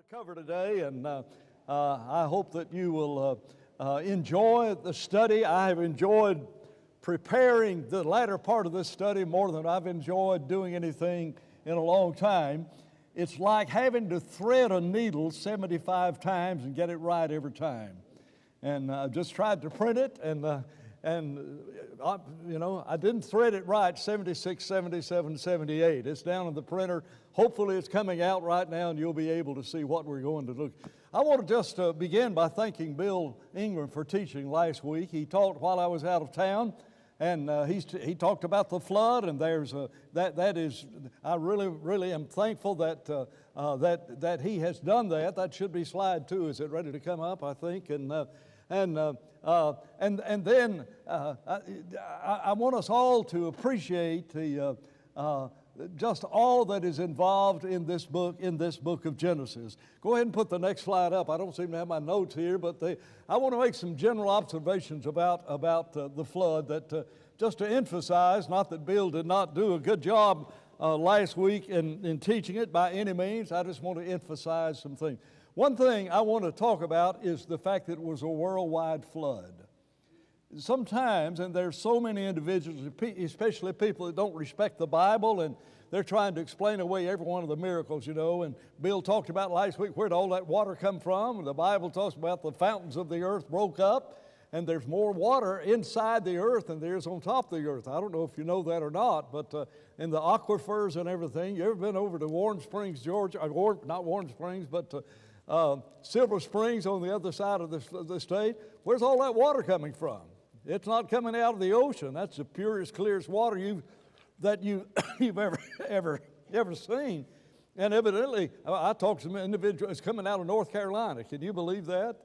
Cover today, and I hope that you will enjoy the study. I have enjoyed preparing the latter part of this study more than I've enjoyed doing anything in a long time. It's like having to thread a needle 75 times and get it right every time. And I just tried to print it, and I didn't thread it right 76, 77, 78. It's down in the printer. Hopefully it's coming out right now, and you'll be able to see what we're going to look. I want to just begin by thanking Bill Ingram for teaching last week. He taught while I was out of town, and he talked about the flood, and there's that is, I really am thankful that that he has done that. That should be slide 2. Is it ready to come up? I think, and then I want us all to appreciate the just all that is involved in this book of Genesis. Go ahead and put the next slide up. I don't seem to have my notes here, but I want to make some general observations about the flood that just to emphasize, not that Bill did not do a good job last week in teaching it by any means. I just want to emphasize some things. One thing I want to talk about is the fact that it was a worldwide flood. Sometimes, and there's so many individuals, especially people that don't respect the Bible, and they're trying to explain away every one of the miracles, and Bill talked about last week, where did all that water come from? And the Bible talks about the fountains of the earth broke up, and there's more water inside the earth than there is on top of the earth. I don't know if you know that or not, but in the aquifers and everything, you ever been over to Warren Springs, Georgia, or not Warren Springs, but Silver Springs on the other side of the state? Where's all that water coming from? It's not coming out of the ocean. That's the purest, clearest water you've ever seen. And evidently, I talked to some individuals, it's coming out of North Carolina. Can you believe that?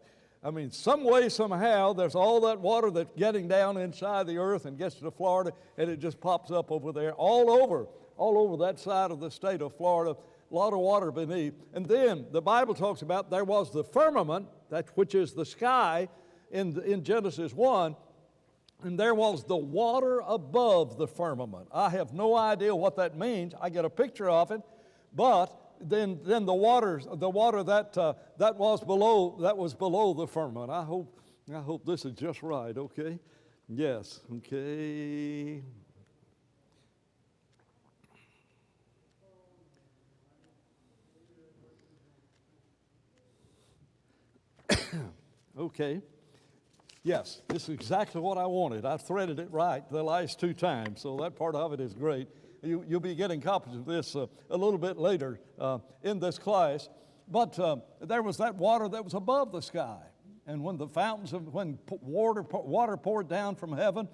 I mean, some way, somehow, there's all that water that's getting down inside the earth and gets to Florida, and it just pops up over there, all over that side of the state of Florida. A lot of water beneath. And then the Bible talks about there was the firmament, which is the sky in Genesis 1, and there was the water above the firmament. I have no idea what that means. I get a picture of it, but then the water that was below the firmament. I hope this is just right. Okay, yes. Okay. Okay. Yes, this is exactly what I wanted. I threaded it right the last 2 times, so that part of it is great. You'll be getting copies of this a little bit later in this class. But there was that water that was above the sky. And when the fountains when water poured down from heaven,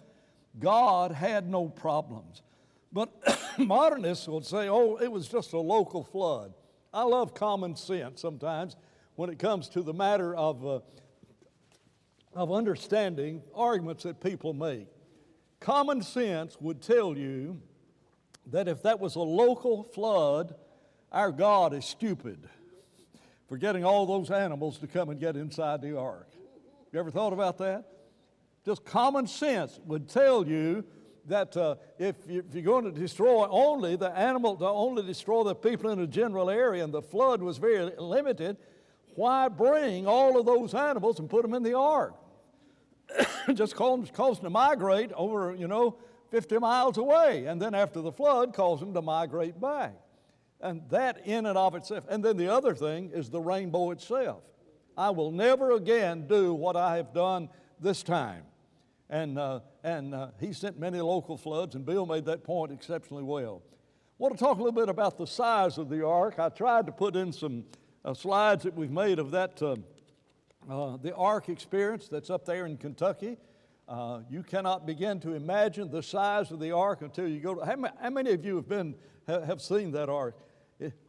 God had no problems. But modernists would say, oh, it was just a local flood. I love common sense sometimes when it comes to the matter of understanding arguments that people make. Common sense would tell you that if that was a local flood, our God is stupid for getting all those animals to come and get inside the ark. You ever thought about that? Just common sense would tell you that if you're going to destroy only the animal, to only destroy the people in a general area, and the flood was very limited, why bring all of those animals and put them in the ark? Just cause them to migrate over, 50 miles away, and then after the flood, cause them to migrate back. And that in and of itself. And then the other thing is the rainbow itself. I will never again do what I have done this time. And he sent many local floods, and Bill made that point exceptionally well. I want to talk a little bit about the size of the ark. I tried to put in some slides that we've made of that the ark experience that's up there in Kentucky. You cannot begin to imagine the size of the ark until you go to. How many of you have seen that ark?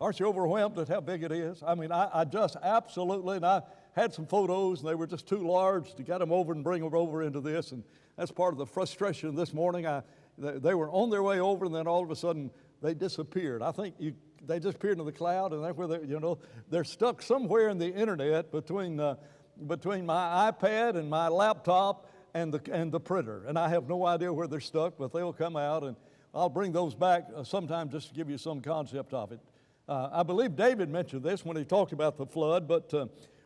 Aren't you overwhelmed at how big it is? I mean, I just absolutely, and I had some photos, and they were just too large to get them over and bring them over into this, and that's part of the frustration this morning. They were on their way over, and then all of a sudden they disappeared. I think they disappeared into the cloud, and that's where they're stuck somewhere in the internet between my iPad and my laptop and the printer, and I have no idea where they're stuck, but they'll come out, and I'll bring those back sometime just to give you some concept of it. I believe David mentioned this when he talked about the flood, but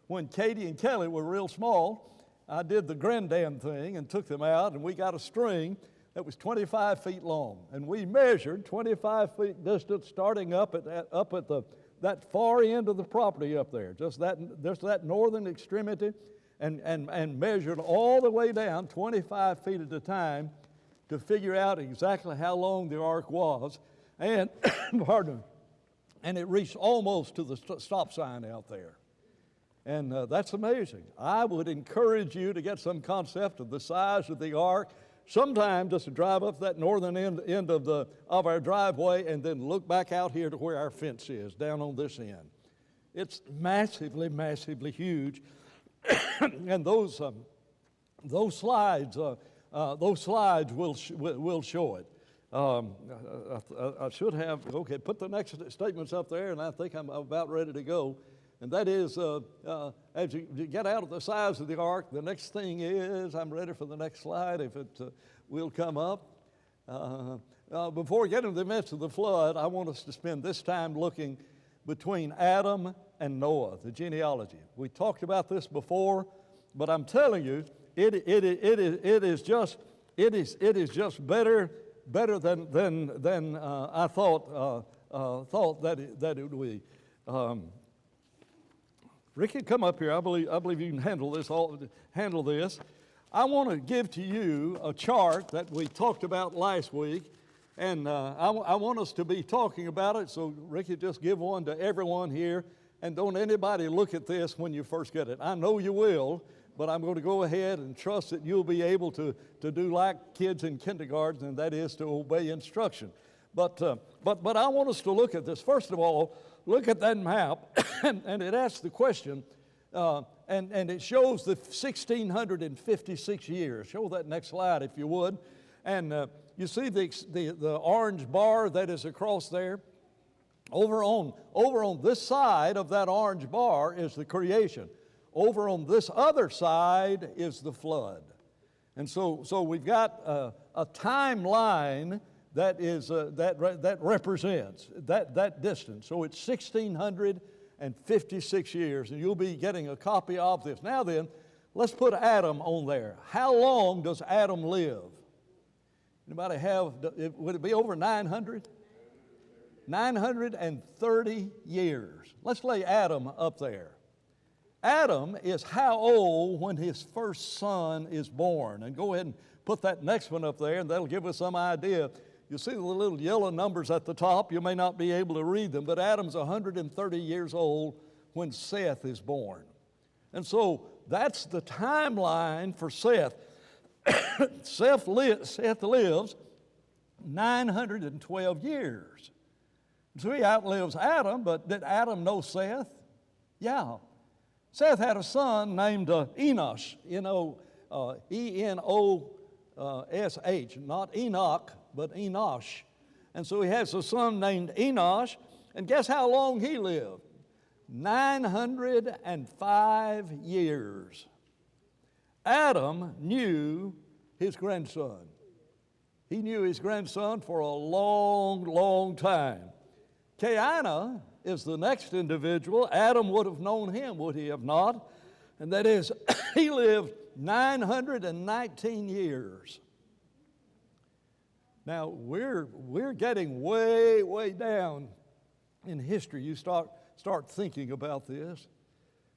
when Katie and Kelly were real small, I did the granddam thing and took them out, and we got a string that was 25 feet long. And we measured 25 feet distance starting up at that far end of the property up there, just that northern extremity, and measured all the way down 25 feet at a time to figure out exactly how long the ark was. And, pardon me, and it reached almost to the stop sign out there. And that's amazing. I would encourage you to get some concept of the size of the ark. Sometime just to drive up that northern end of our driveway and then look back out here to where our fence is, down on this end. It's massively, massively huge. And those slides will show it. I should have, okay, put the next statements up there, and I think I'm about ready to go. And that is, as you get out of the size of the ark, the next thing is, I'm ready for the next slide if it will come up. Before getting to the midst of the flood, I want us to spend this time looking between Adam and Noah, the genealogy. We talked about this before, but I'm telling you, it is just better than I thought that it would be. Ricky, come up here. I believe you can handle this. I want to give to you a chart that we talked about last week, and I want us to be talking about it. So, Ricky, just give one to everyone here, and don't anybody look at this when you first get it. I know you will, but I'm going to go ahead and trust that you'll be able to do like kids in kindergarten, and that is to obey instruction. But I want us to look at this. First of all, look at that map, and it asks the question, and it shows the 1,656 years. Show that next slide, if you would. And you see the orange bar that is across there? Over on this side of that orange bar is the creation. Over on this other side is the flood. And so we've got a timeline that is that represents that distance. So it's 1,656 years, and you'll be getting a copy of this. Now then, let's put Adam on there. How long does Adam live? Anybody have? Would it be over 900? 930 years. Let's lay Adam up there. Adam is how old when his first son is born? And go ahead and put that next one up there, and that'll give us some idea. You see the little yellow numbers at the top. You may not be able to read them, but Adam's 130 years old when Seth is born. And so that's the timeline for Seth. Seth lives 912 years. So he outlives Adam, but did Adam know Seth? Yeah. Seth had a son named Enosh, E-N-O-S-H, not Enoch, but Enosh. And so he has a son named Enosh, and guess how long he lived? 905 years. Adam knew his grandson. He knew his grandson for a long, long time. Cainan is the next individual. Adam would have known him, would he have not? And that is, he lived 919 years. Now, we're getting way, way down in history. You start thinking about this.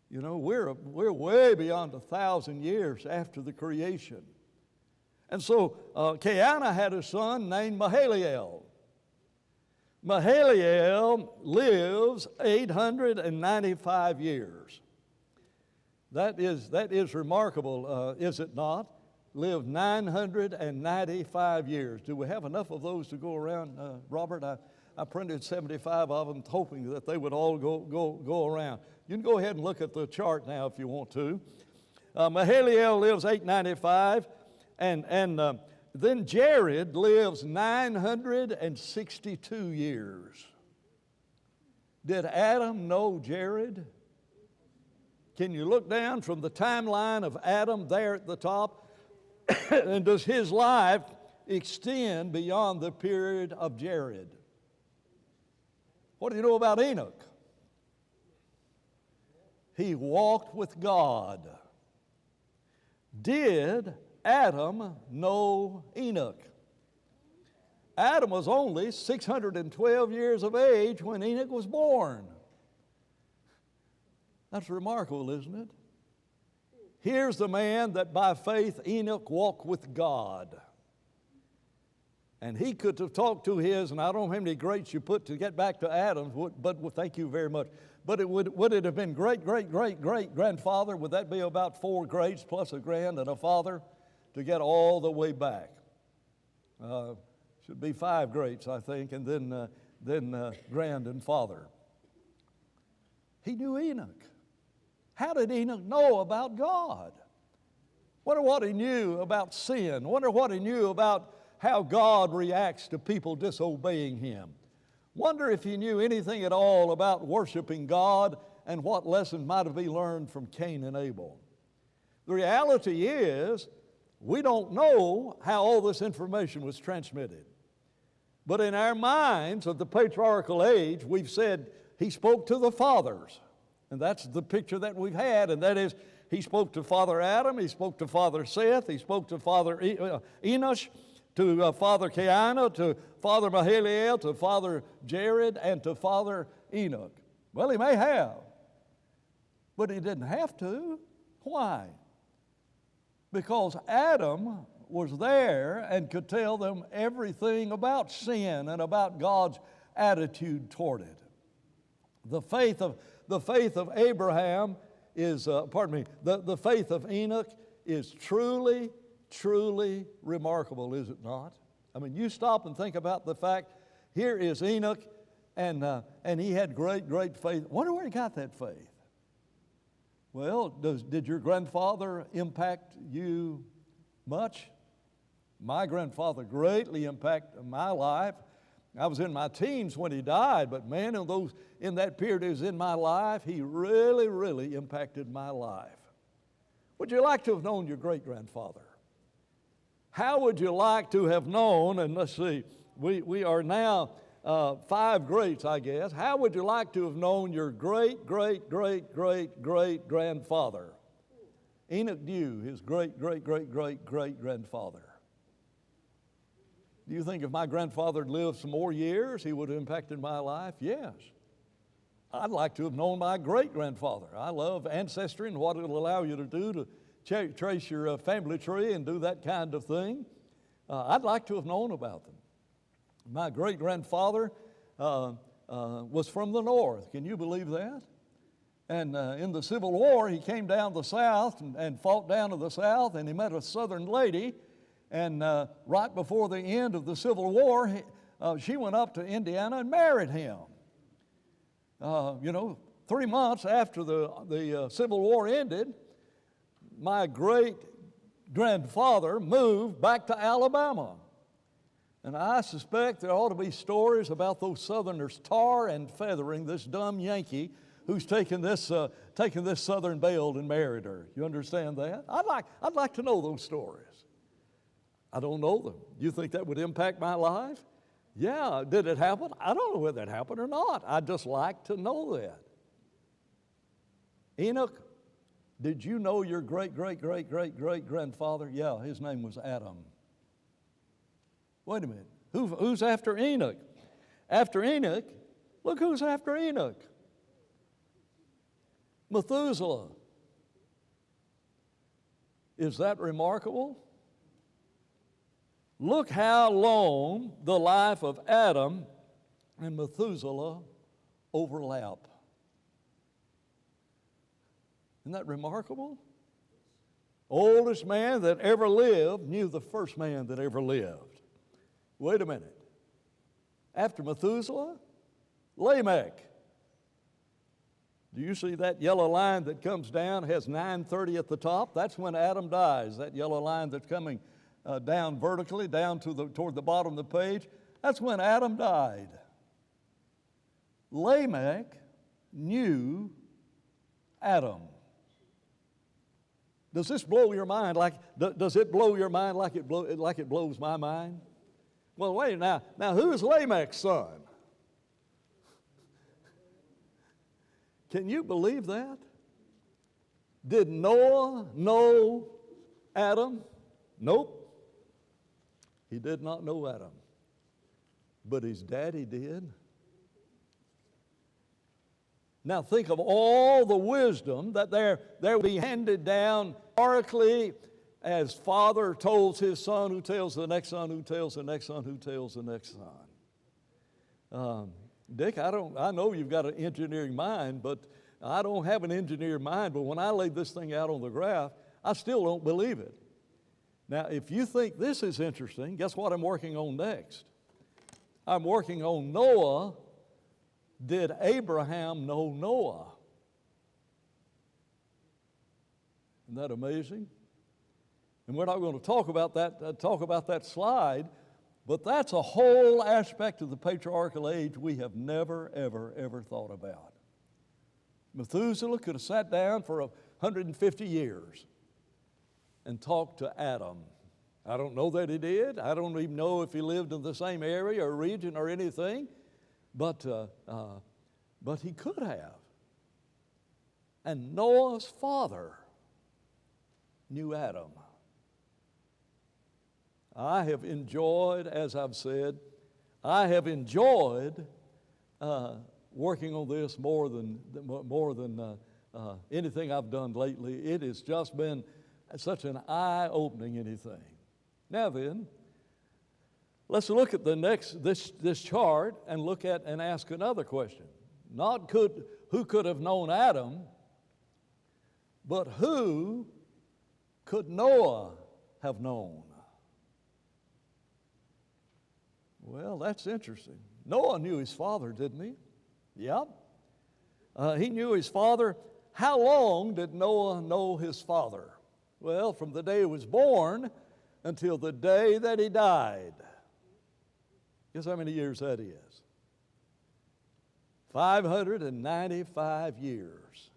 You know, we're way beyond 1,000 years after the creation. And so Cainan had a son named Mahalalel. Mahalalel lives 895 years. That is remarkable, is it not? Lived 995 years. Do we have enough of those to go around, Robert? I printed 75 of them, hoping that they would all go around. You can go ahead and look at the chart now if you want to. Mahalalel lives 895, and then Jared lives 962 years. Did Adam know Jared? Can you look down from the timeline of Adam there at the top? And does his life extend beyond the period of Jared? What do you know about Enoch? He walked with God. Did Adam know Enoch? Adam was only 612 years of age when Enoch was born. That's remarkable, isn't it? Here's the man that by faith Enoch walked with God. And he could have talked to his, and I don't know how many greats you put to get back to Adam, but thank you very much. But would it have been great-great-great-great-grandfather? Would that be about 4 greats plus a grand and a father to get all the way back? Should be 5 greats, I think, and then grand and father. He knew Enoch. How did Enoch know about God? Wonder what he knew about sin. Wonder what he knew about how God reacts to people disobeying Him. Wonder if he knew anything at all about worshiping God and what lessons might have been learned from Cain and Abel. The reality is, we don't know how all this information was transmitted. But in our minds of the patriarchal age, we've said he spoke to the fathers. And that's the picture that we've had, and that is he spoke to Father Adam, he spoke to Father Seth, he spoke to Father Enosh, to Father Cainah, to Father Mahalalel, to Father Jared, and to Father Enoch. Well, he may have, but he didn't have to. Why? Because Adam was there and could tell them everything about sin and about God's attitude toward it. The faith of Abraham is, the faith of Enoch is truly remarkable, is it not? I mean, you stop and think about the fact, here is Enoch, and he had great faith. Wonder where he got that faith. Well, did your grandfather impact you much? My grandfather greatly impacted my life. I was in my teens when he died, but man, in that period he was in my life, he really impacted my life. Would you like to have known your great-grandfather? How would you like to have known, and let's see, we are now 5 greats, I guess. How would you like to have known your great-great-great-great-great-grandfather? Enoch knew his great-great-great-great-great-grandfather. Do you think if my grandfather had lived some more years, he would have impacted my life? Yes. I'd like to have known my great-grandfather. I love ancestry and what it'll allow you to do to trace your family tree and do that kind of thing. I'd like to have known about them. My great-grandfather was from the north. Can you believe that? And in the Civil War, he came down the south and fought down to the south, and he met a southern lady. And right before the end of the Civil War, she went up to Indiana and married him. 3 months after the Civil War ended, my great-grandfather moved back to Alabama. And I suspect there ought to be stories about those Southerners tar and feathering this dumb Yankee who's taken this Southern belle and married her. You understand that? I'd like to know those stories. I don't know them. You think that would impact my life? Yeah. Did it happen? I don't know whether it happened or not. I'd just like to know that. Enoch, did you know your great-great-great-great-great-grandfather? Yeah, his name was Adam. Wait a minute. Who's after Enoch? After Enoch, look who's after Enoch. Methuselah. Is that remarkable? Look how long the life of Adam and Methuselah overlap. Isn't that remarkable? Oldest man that ever lived knew the first man that ever lived. Wait a minute. After Methuselah, Lamech. Do you see that yellow line that comes down, has 930 at the top? That's when Adam dies. That yellow line that's coming down vertically, down toward the bottom of the page. That's when Adam died. Lamech knew Adam. Does this blow your mind? Does it blow your mind like it blows my mind? Well, wait now. Now, who is Lamech's son? Can you believe that? Did Noah know Adam? Nope. He did not know Adam. But his daddy did. Now think of all the wisdom that there will be handed down oracularly as father tells his son, who tells the next son, who tells the next son, who tells the next son. Dick, I know you've got an engineering mind, but I don't have an engineering mind. But when I laid this thing out on the graph, I still don't believe it. Now, if you think this is interesting, guess what I'm working on next? I'm working on Noah. Did Abraham know Noah? Isn't that amazing? And we're not going to talk about that slide, but that's a whole aspect of the patriarchal age we have never, ever, ever thought about. Methuselah could have sat down for 150 years and talked to Adam. I don't know that he did. I don't even know if he lived in the same area or region or anything, but he could have. And Noah's father knew Adam. I have enjoyed, as I've said, working on this more than anything I've done lately. It has just been such an eye-opening anything. Now then, let's look at this chart and look at and ask another question. Not who could have known Adam, but who could Noah have known? Well, that's interesting. Noah knew his father, didn't he? Yep. He knew his father. How long did Noah know his father? Well, from the day he was born until the day that he died. Guess how many years that is? 595 years.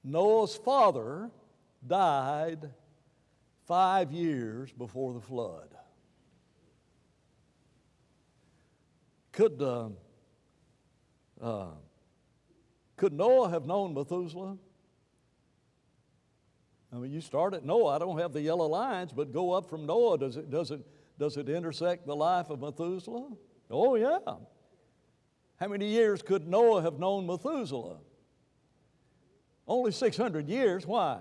Noah's father died 5 years before the flood. Could Noah have known Methuselah? I mean, you start at Noah. I don't have the yellow lines, but go up from Noah. Does it intersect the life of Methuselah? Oh yeah. How many years could Noah have known Methuselah? Only 600 years. Why?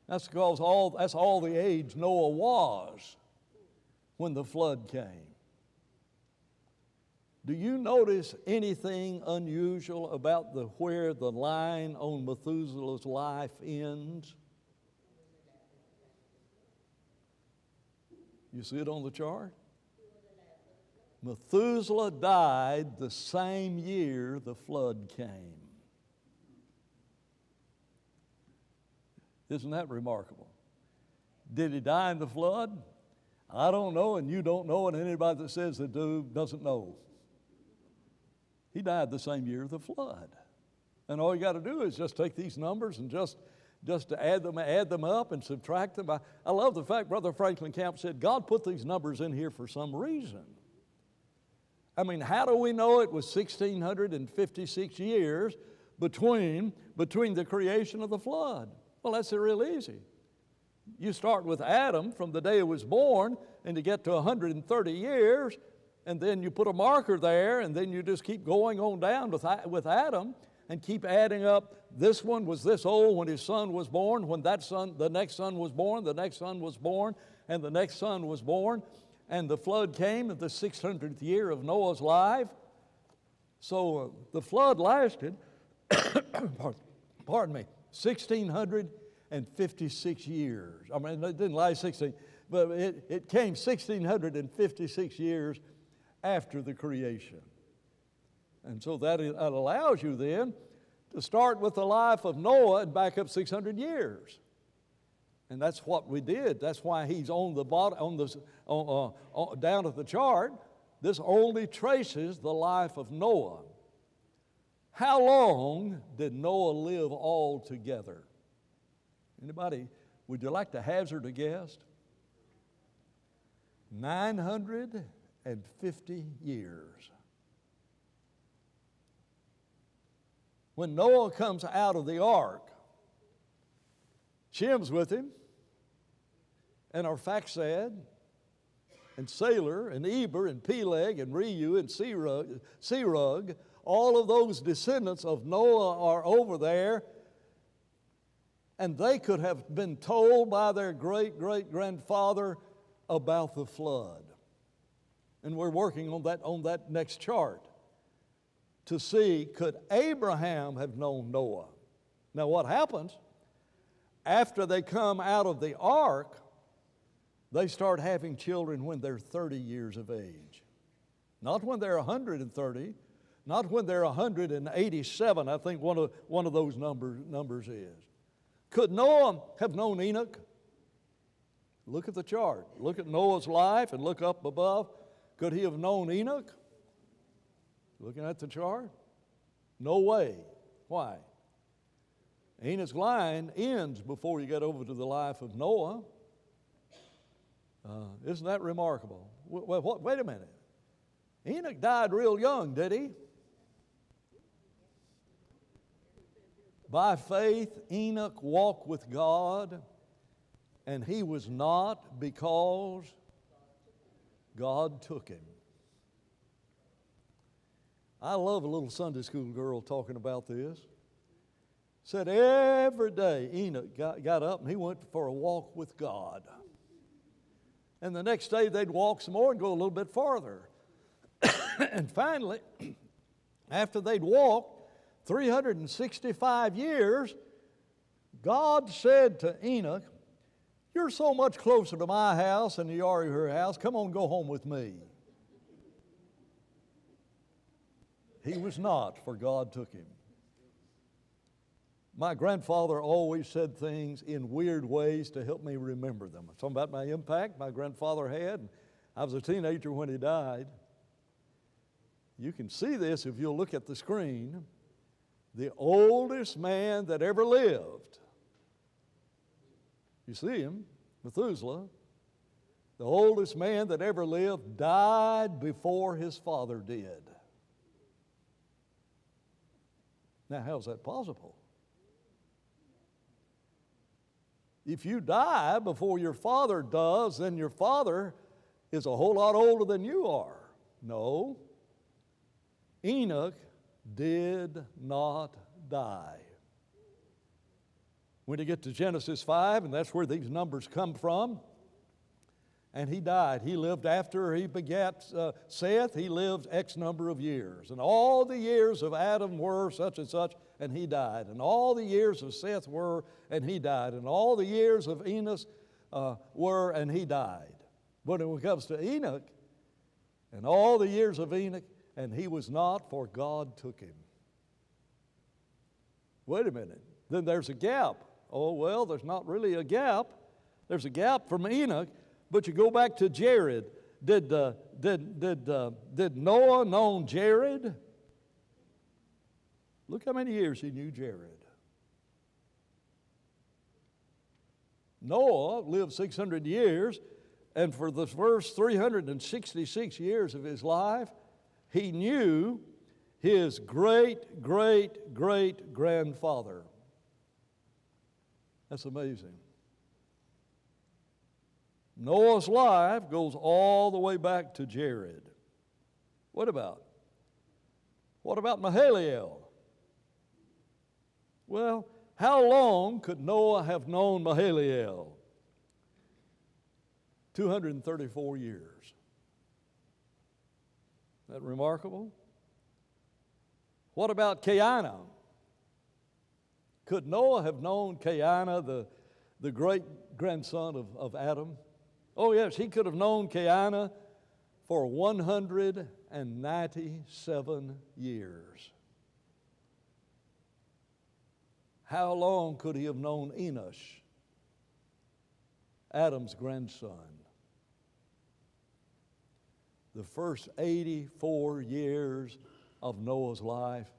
That's because that's all the age Noah was when the flood came. Do you notice anything unusual about where the line on Methuselah's life ends? You see it on the chart? Methuselah died the same year the flood came. Isn't that remarkable? Did he die in the flood? I don't know, and you don't know, and anybody that says they do doesn't know. He died the same year of the flood. And all you got to do is just take these numbers and just to add them up and subtract them. I love the fact Brother Franklin Camp said, God put these numbers in here for some reason. I mean, how do we know it was 1,656 years between the creation of the flood? Well, that's real easy. You start with Adam from the day he was born, and you get to 130 years, and then you put a marker there, and then you just keep going on down with Adam and keep adding up. This one was this old when his son was born, when the next son was born, the next son was born, and the next son was born, and the flood came at the 600th year of Noah's life. So the flood lasted, pardon me, 1,656 years. I mean, it didn't last 16, but it came 1,656 years after the creation. And so that allows you then to start with the life of Noah and back up 600 years. And that's what we did. That's why he's on the bottom, down at the chart. This only traces the life of Noah. How long did Noah live altogether? Anybody, would you like to hazard a guess? 950 years. when Noah comes out of the ark, Shem's with him, and Arphaxad, and Sailor, and Eber, and Peleg, and Reu, and Serug, all of those descendants of Noah are over there, and they could have been told by their great-great-grandfather about the flood. And we're working on that next chart to see, could Abraham have known Noah? Now what happens, after they come out of the ark, they start having children when they're 30 years of age. Not when they're 130, not when they're 187, I think one of those numbers is. Could Noah have known Enoch? Look at the chart. Look at Noah's life and look up above. Could he have known Enoch? Looking at the chart? No way. Why? Enoch's line ends before you get over to the life of Noah. Isn't that remarkable? Well, wait a minute. Enoch died real young, did he? By faith, Enoch walked with God, and he was not, because God took him. I love a little Sunday school girl talking about this. Said every day Enoch got up and he went for a walk with God. And the next day they'd walk some more and go a little bit farther. And finally, after they'd walked 365 years, God said to Enoch, "You're so much closer to my house than you are to her house. Come on, go home with me." He was not, for God took him. My grandfather always said things in weird ways to help me remember them. Something about my impact my grandfather had. I was a teenager when he died. You can see this if you'll look at the screen. The oldest man that ever lived. You see him, Methuselah. The oldest man that ever lived died before his father did. Now, how's that possible? If you die before your father does, then your father is a whole lot older than you are. No. Enoch did not die. When you get to Genesis 5, and that's where these numbers come from, and he died. He lived after he begat Seth, he lived X number of years. And all the years of Adam were such and such, and he died. And all the years of Seth were, and he died. And all the years of Enos were, and he died. But when it comes to Enoch, and all the years of Enoch, and he was not, for God took him. Wait a minute. Then there's a gap. Oh, well, there's not really a gap. There's a gap from Enoch, but you go back to Jared. Did Noah know Jared? Look how many years he knew Jared. Noah lived 600 years, and for the first 366 years of his life, he knew his great-great-great-grandfather. That's amazing. Noah's life goes all the way back to Jared. What about Mahalalel? Well, how long could Noah have known Mahalalel? 234 years. Isn't that remarkable? What about Cainan? Could Noah have known Cainan, the great-grandson of Adam? Oh, yes, he could have known Cainan for 197 years. How long could he have known Enosh, Adam's grandson? The first 84 years of Noah's life,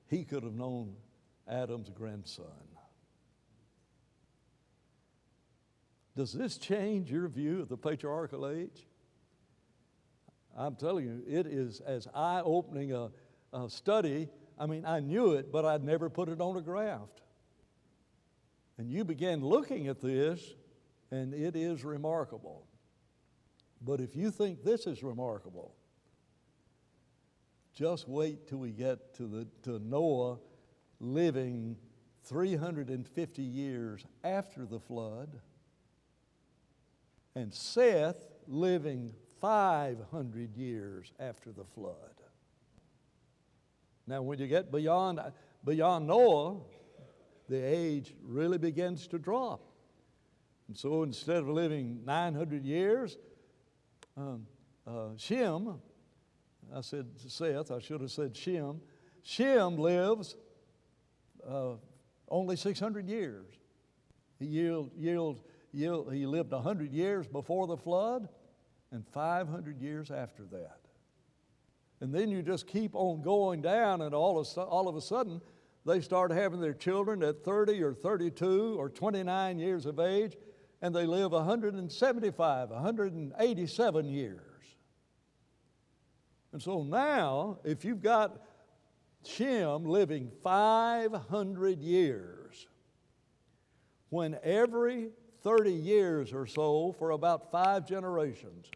he could have known Adam's grandson. Does this change your view of the patriarchal age? I'm telling you, it is as eye-opening a study I mean, I knew it, but I'd never put it on a graph. And you began looking at this, and it is remarkable. But if you think this is remarkable, just wait till we get to Noah living 350 years after the flood, and Seth living 500 years after the flood. Now, when you get beyond Noah, the age really begins to drop. And so instead of living 900 years, Shem, I said Seth, I should have said Shem. Shem lives only 600 years. He lived 100 years before the flood and 500 years after that. And then you just keep on going down, and all of a sudden, they start having their children at 30 or 32 or 29 years of age, and they live 175, 187 years. And so now, if you've got Shem living 500 years, when every 30 years or so, for about 5 generations,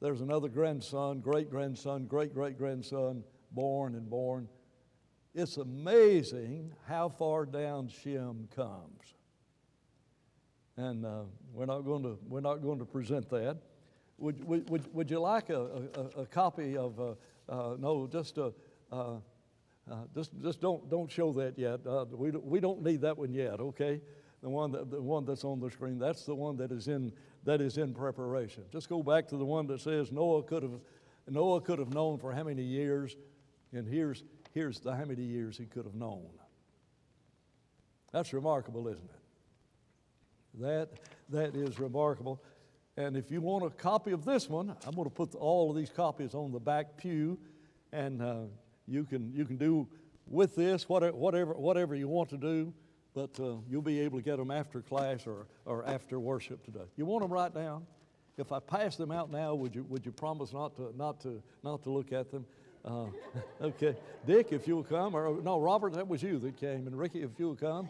there's another grandson, great-grandson, great-great-grandson born. It's amazing how far down Shem comes. And we're not going to present that. Would you like a copy of? No, just don't show that yet. We don't need that one yet. Okay, the one that's on the screen. That's the one that is in preparation. Just go back to the one that says Noah could have known for how many years, and here's the how many years he could have known. That's remarkable, isn't it? That is remarkable. And if you want a copy of this one, I'm going to put all of these copies on the back pew, and you can do with this whatever you want to do, but you'll be able to get them after class or after worship today. You want them right now? If I pass them out now, would you promise not to look at them? Okay, Dick, if you'll come, or no, Robert, that was you that came, and Ricky, if you'll come,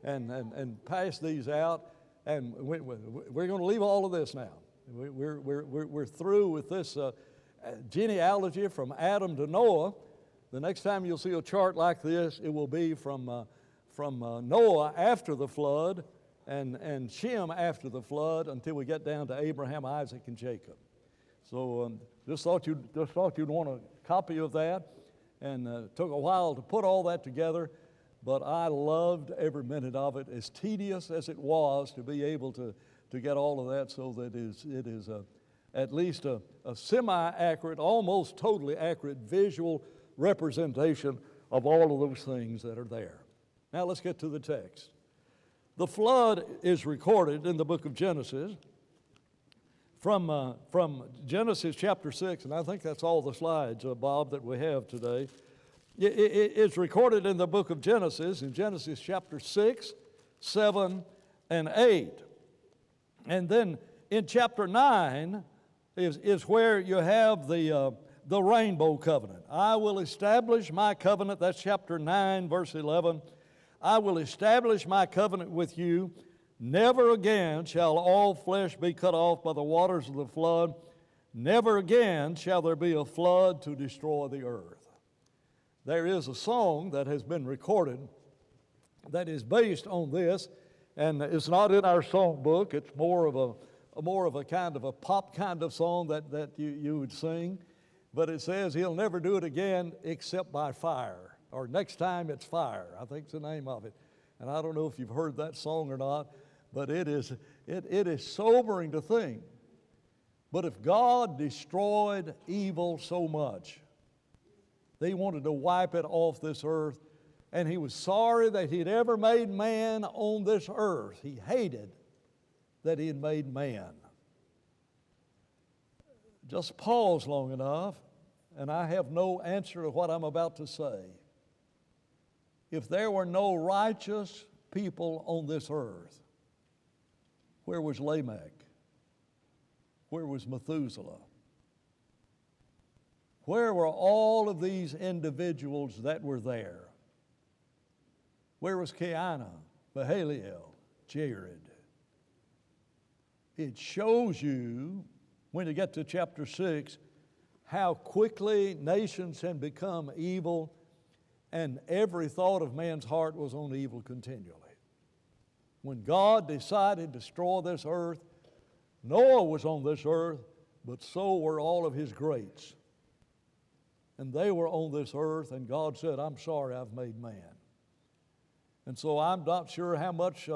and pass these out. And we're going to leave all of this now. We're through with this genealogy from Adam to Noah. The next time you'll see a chart like this, it will be from Noah after the flood and Shem after the flood until we get down to Abraham, Isaac, and Jacob. So just thought you'd want a copy of that, and took a while to put all that together. But I loved every minute of it, as tedious as it was to be able to get all of that, so that it is at least a semi-accurate, almost totally accurate visual representation of all of those things that are there. Now let's get to the text. The flood is recorded in the book of Genesis from Genesis chapter 6, and I think that's all the slides, Bob, that we have today. It's recorded in the book of Genesis, in Genesis chapter 6, 7, and 8. And then in chapter 9 is where you have the rainbow covenant. I will establish my covenant, that's chapter 9, verse 11. I will establish my covenant with you. Never again shall all flesh be cut off by the waters of the flood. Never again shall there be a flood to destroy the earth. There is a song that has been recorded that is based on this, and it's not in our song book. It's more of a kind of a pop kind of song that you would sing, but it says he'll never do it again except by fire, or next time it's fire. I think it's the name of it, and I don't know if you've heard that song or not, but it is sobering to think. But if God destroyed evil so much, He wanted to wipe it off this earth, and He was sorry that He'd ever made man on this earth. He hated that He had made man. Just pause long enough, and I have no answer to what I'm about to say. If there were no righteous people on this earth, where was Lamech? Where was Methuselah? Where were all of these individuals that were there? Where was Cainan, Mahaliel, Jared? It shows you, when you get to chapter 6, how quickly nations can become evil, and every thought of man's heart was on evil continually. When God decided to destroy this earth, Noah was on this earth, but so were all of his greats. And they were on this earth, and God said, I'm sorry I've made man. And so I'm not sure how much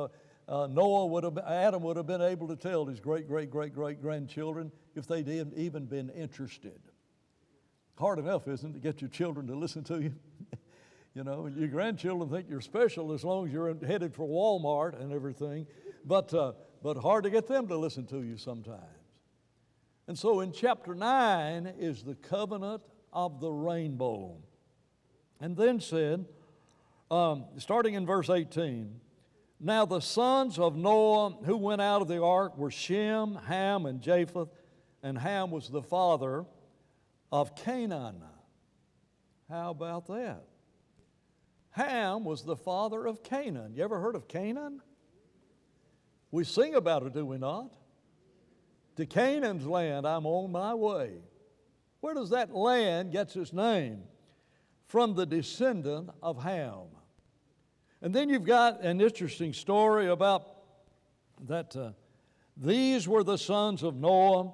Adam would have been able to tell his great-great-great-great-grandchildren if they'd even been interested. Hard enough, isn't it, to get your children to listen to you? You know, your grandchildren think you're special as long as you're headed for Walmart and everything, but hard to get them to listen to you sometimes. And so in chapter 9 is the covenant of the rainbow. And then said, starting in verse 18, now the sons of Noah who went out of the ark were Shem, Ham, and Japheth, and Ham was the father of Canaan. How about that? Ham was the father of Canaan. You ever heard of Canaan? We sing about it, do we not? To Canaan's land I'm on my way. Where does that land get its name? From the descendant of Ham. And then you've got an interesting story about that these were the sons of Noah,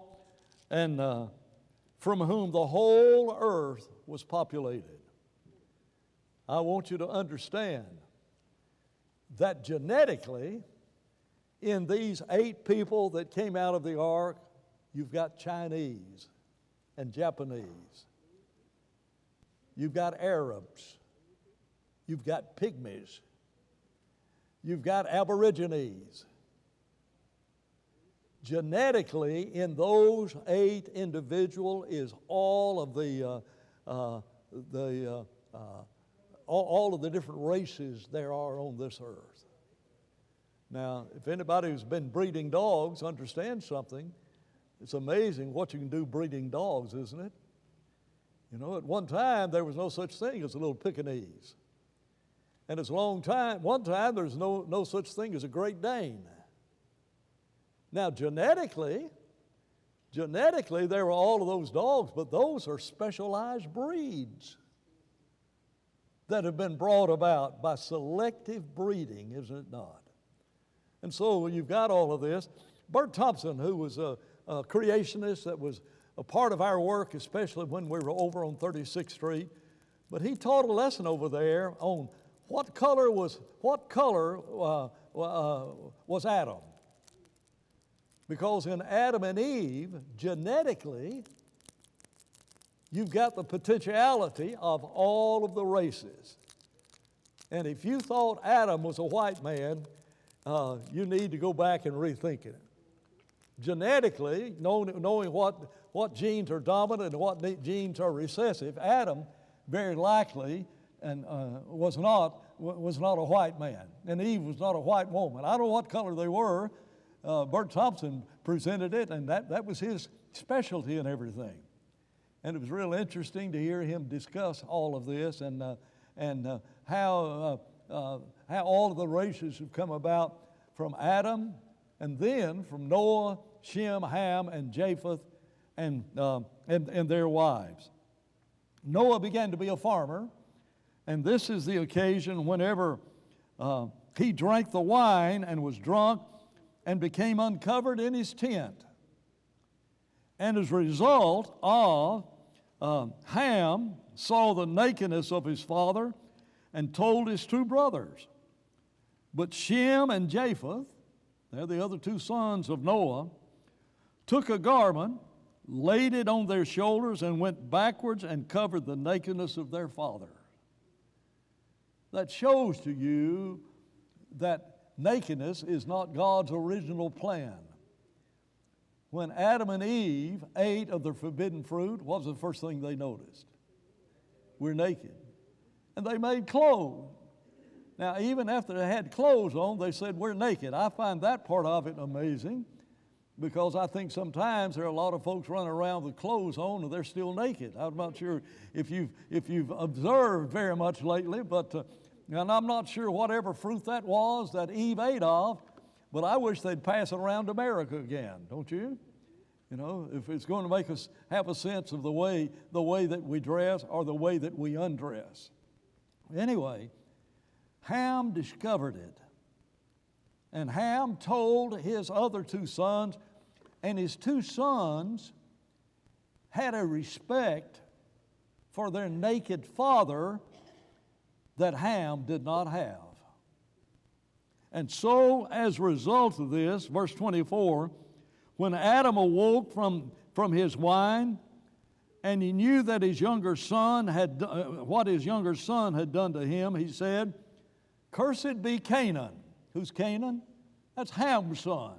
and from whom the whole earth was populated. I want you to understand that genetically, in these 8 people that came out of the ark, you've got Chinese and Japanese. You've got Arabs. You've got pygmies. You've got aborigines. Genetically, in those 8 individuals is all of the different races there are on this earth. Now, if anybody who's been breeding dogs understands something, it's amazing what you can do breeding dogs, isn't it? You know, at one time there was no such thing as a little Pekingese. And it's a long time, one time there's no such thing as a Great Dane. Now, genetically, there were all of those dogs, but those are specialized breeds that have been brought about by selective breeding, isn't it not? And so you've got all of this. Bert Thompson, who was a creationist that was a part of our work, especially when we were over on 36th Street, but he taught a lesson over there on what color was Adam. Because in Adam and Eve, genetically, you've got the potentiality of all of the races. And if you thought Adam was a white man, you need to go back and rethink it. Genetically, knowing what genes are dominant and what genes are recessive, Adam very likely was not a white man, and Eve was not a white woman. I don't know what color they were. Bert Thompson presented it, and that was his specialty and everything. And it was real interesting to hear him discuss all of this and how all of the races have come about from Adam, and then from Noah, Shem, Ham, and Japheth, and their wives. Noah began to be a farmer, and this is the occasion whenever he drank the wine and was drunk and became uncovered in his tent. And as a result of Ham saw the nakedness of his father and told his 2 brothers. But Shem and Japheth, they're the other 2 sons of Noah, took a garment, laid it on their shoulders, and went backwards and covered the nakedness of their father. That shows to you that nakedness is not God's original plan. When Adam and Eve ate of the forbidden fruit, what was the first thing they noticed? We're naked. And they made clothes. Now, even after they had clothes on, they said, we're naked. I find that part of it amazing. because I think sometimes there are a lot of folks running around with clothes on and they're still naked. I'm not sure if you've observed very much lately, but and I'm not sure whatever fruit that was that Eve ate of, but I wish they'd pass it around America again, don't you? You know, if it's going to make us have a sense of the way that we dress or the way that we undress. Anyway, Ham discovered it. And Ham told his other two sons, and his two sons had a respect for their naked father that Ham did not have. And so, as a result of this, verse 24, when Adam awoke from his wine, and he knew that his younger son had what his younger son had done to him, he said, "Cursed be Canaan." Who's Canaan? That's Ham's son.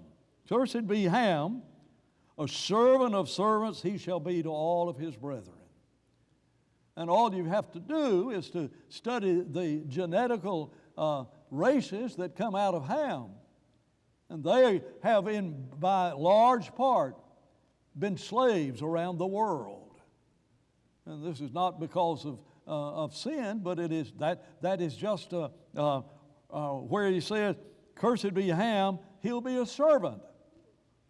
Cursed be Ham, a servant of servants he shall be to all of his brethren. And all you have to do is to study the genetical races that come out of Ham. And they have, by large part, been slaves around the world. And this is not because of sin, but it is that is just where he says, "Cursed be Ham, he'll be a servant,"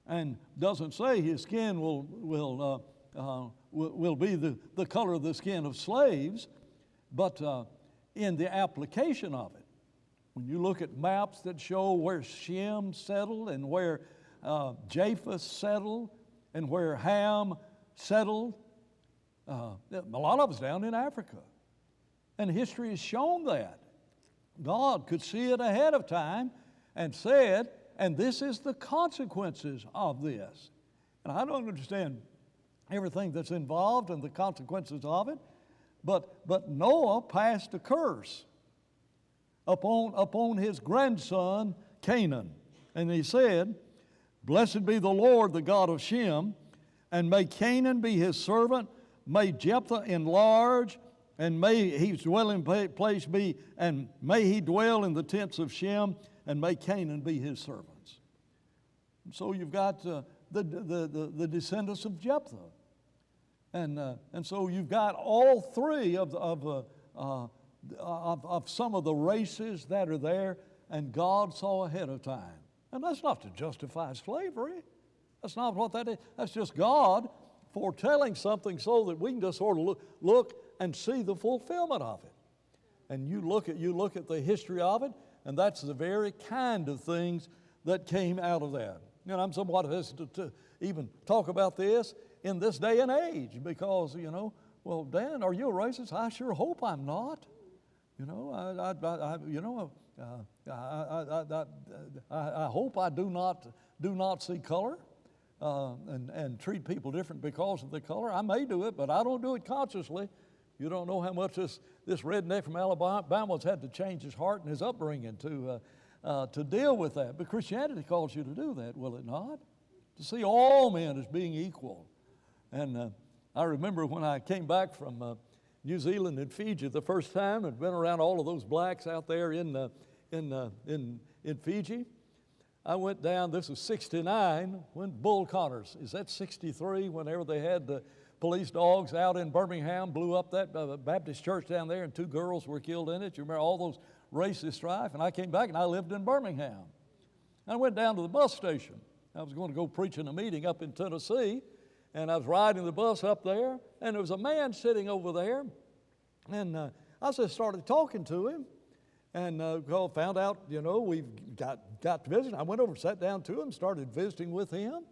and doesn't say his skin will be the color of the skin of slaves, but in the application of it. When you look at maps that show where Shem settled and where Japheth settled and where Ham settled, a lot of it's down in Africa. And history has shown that. God could see it ahead of time and said, and this is the consequences of this. And I don't understand everything that's involved and the consequences of it, but Noah passed a curse upon his grandson Canaan. And he said, "Blessed be the Lord, the God of Shem, and may Canaan be his servant, may Jephthah enlarge, and may his dwelling place be, and may he dwell in the tents of Shem, and may Canaan be his servants." And so you've got the descendants of Jephthah, and so you've got all three of some of the races that are there, and God saw ahead of time. And that's not to justify slavery. That's not what that is. That's just God foretelling something so that we can just sort of look and see the fulfillment of it. And you look at the history of it, and that's the very kind of things that came out of that. And I'm somewhat hesitant to even talk about this in this day and age because, well, Dan, are you a racist? I sure hope I'm not. I hope I do not see color and treat people different because of the color. I may do it, but I don't do it consciously. You don't know how much this redneck from Alabama's had to change his heart and his upbringing to deal with that. But Christianity calls you to do that, will it not? To see all men as being equal. And I remember when I came back from New Zealand and Fiji the first time, and been around all of those blacks out there in Fiji. I went down. This was '69 when Bull Connors. Is that '63? Whenever they had the police dogs out in Birmingham, blew up that Baptist church down there, and 2 girls were killed in it. You remember all those racist strife? And I came back and I lived in Birmingham. And I went down to the bus station. I was going to go preach in a meeting up in Tennessee, and I was riding the bus up there, and there was a man sitting over there, and I just started talking to him, and found out, we've got to visit. I went over and sat down to him, started visiting with him,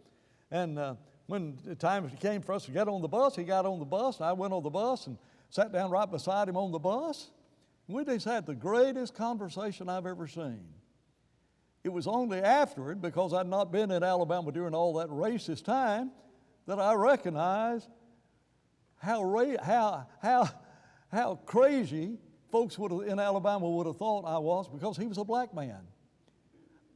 and when the time came for us to get on the bus, he got on the bus, and I went on the bus and sat down right beside him on the bus. We just had the greatest conversation I've ever seen. It was only afterward, because I'd not been in Alabama during all that racist time, that I recognized how crazy folks in Alabama would have thought I was, because he was a black man.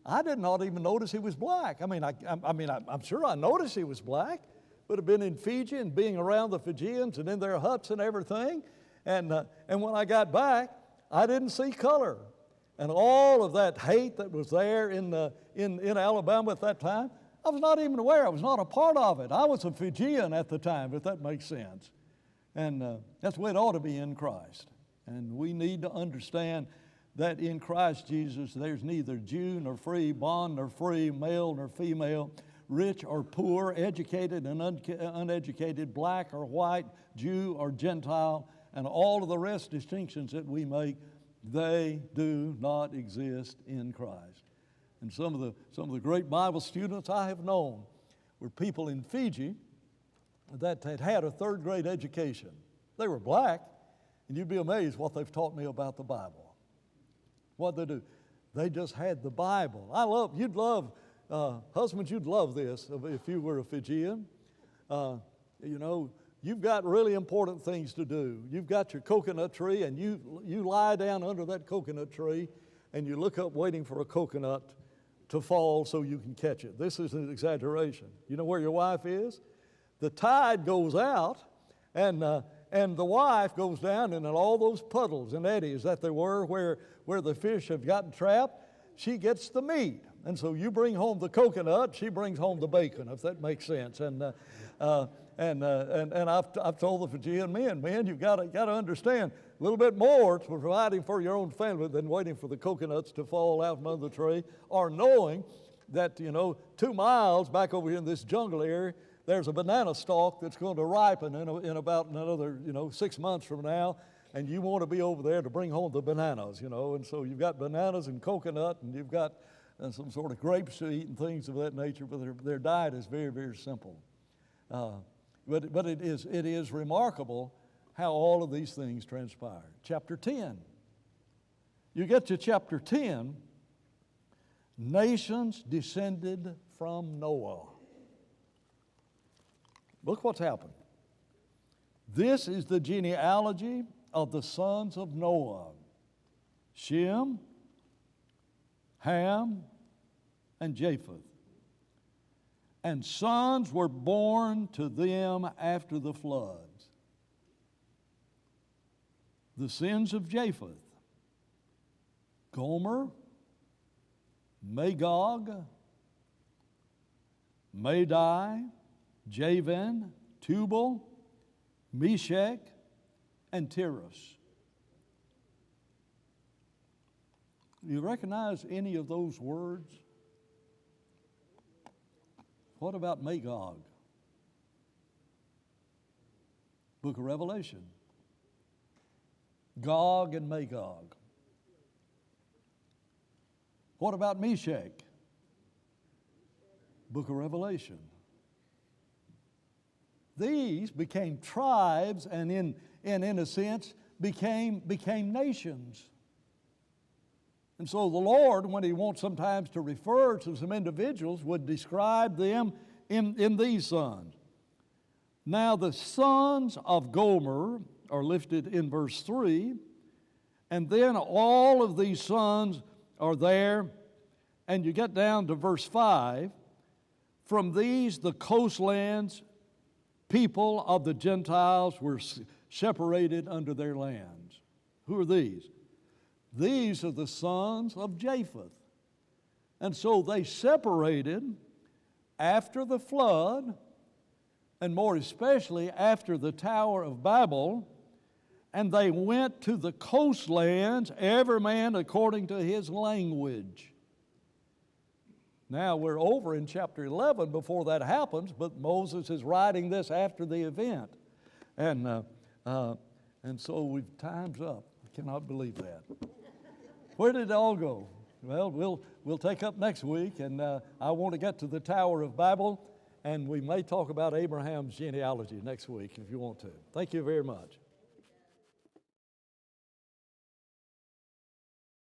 I did not even notice he was black. I'm sure I noticed he was black, but I've been in Fiji and being around the Fijians and in their huts and everything. And when I got back, I didn't see color. And all of that hate that was there in Alabama at that time, I was not even aware. I was not a part of it. I was a Fijian at the time, if that makes sense. And that's the way it ought to be in Christ. And we need to understand that in Christ Jesus there's neither Jew nor free, bond nor free, male nor female, rich or poor, educated and uneducated, black or white, Jew or Gentile, and all of the rest distinctions that we make, they do not exist in Christ. And some of the great Bible students I have known were people in Fiji that had a third grade education. They were black, and you'd be amazed what they've taught me about the Bible. What they do, they just had the Bible. Husbands, you'd love this if you were a Fijian. You've got really important things to do. You've got your coconut tree, and you lie down under that coconut tree, and you look up waiting for a coconut to fall so you can catch it. This is an exaggeration. You know where your wife is? The tide goes out, and the wife goes down, and in all those puddles and eddies that there were where the fish have gotten trapped, she gets the meat. And so you bring home the coconut, she brings home the bacon, if that makes sense. And I've told the Fijian men, you've got to understand a little bit more to providing for your own family than waiting for the coconuts to fall out from under the tree, or knowing that 2 miles back over here in this jungle area, there's a banana stalk that's going to ripen in about another 6 months from now, and you want to be over there to bring home the bananas, and so you've got bananas and coconut, and you've got some sort of grapes to eat and things of that nature, but their diet is very, very simple. But it is remarkable how all of these things transpired. Chapter 10. You get to chapter 10, nations descended from Noah. Look what's happened. This is the genealogy of the sons of Noah: Shem, Ham, and Japheth. And sons were born to them after the floods. The sins of Japheth: Gomer, Magog, Madai, Javan, Tubal, Meshach, and Tiras. Do you recognize any of those words? What about Magog? Book of Revelation. Gog and Magog. What about Meshach? Book of Revelation. These became tribes, and in a sense became nations. And so the Lord, when He wants sometimes to refer to some individuals, would describe them in these sons. Now the sons of Gomer are listed in verse 3, and then all of these sons are there, and you get down to verse 5. From these the coastlands, people of the Gentiles, were separated under their lands. Who are these? These are the sons of Japheth. And so they separated after the flood, and more especially after the Tower of Babel, and they went to the coastlands, every man according to his language. Now we're over in chapter 11 before that happens, but Moses is writing this after the event. And so time's up. I cannot believe that. Where did it all go? Well, we'll take up next week, and I want to get to the Tower of Babel, and we may talk about Abraham's genealogy next week if you want to. Thank you very much.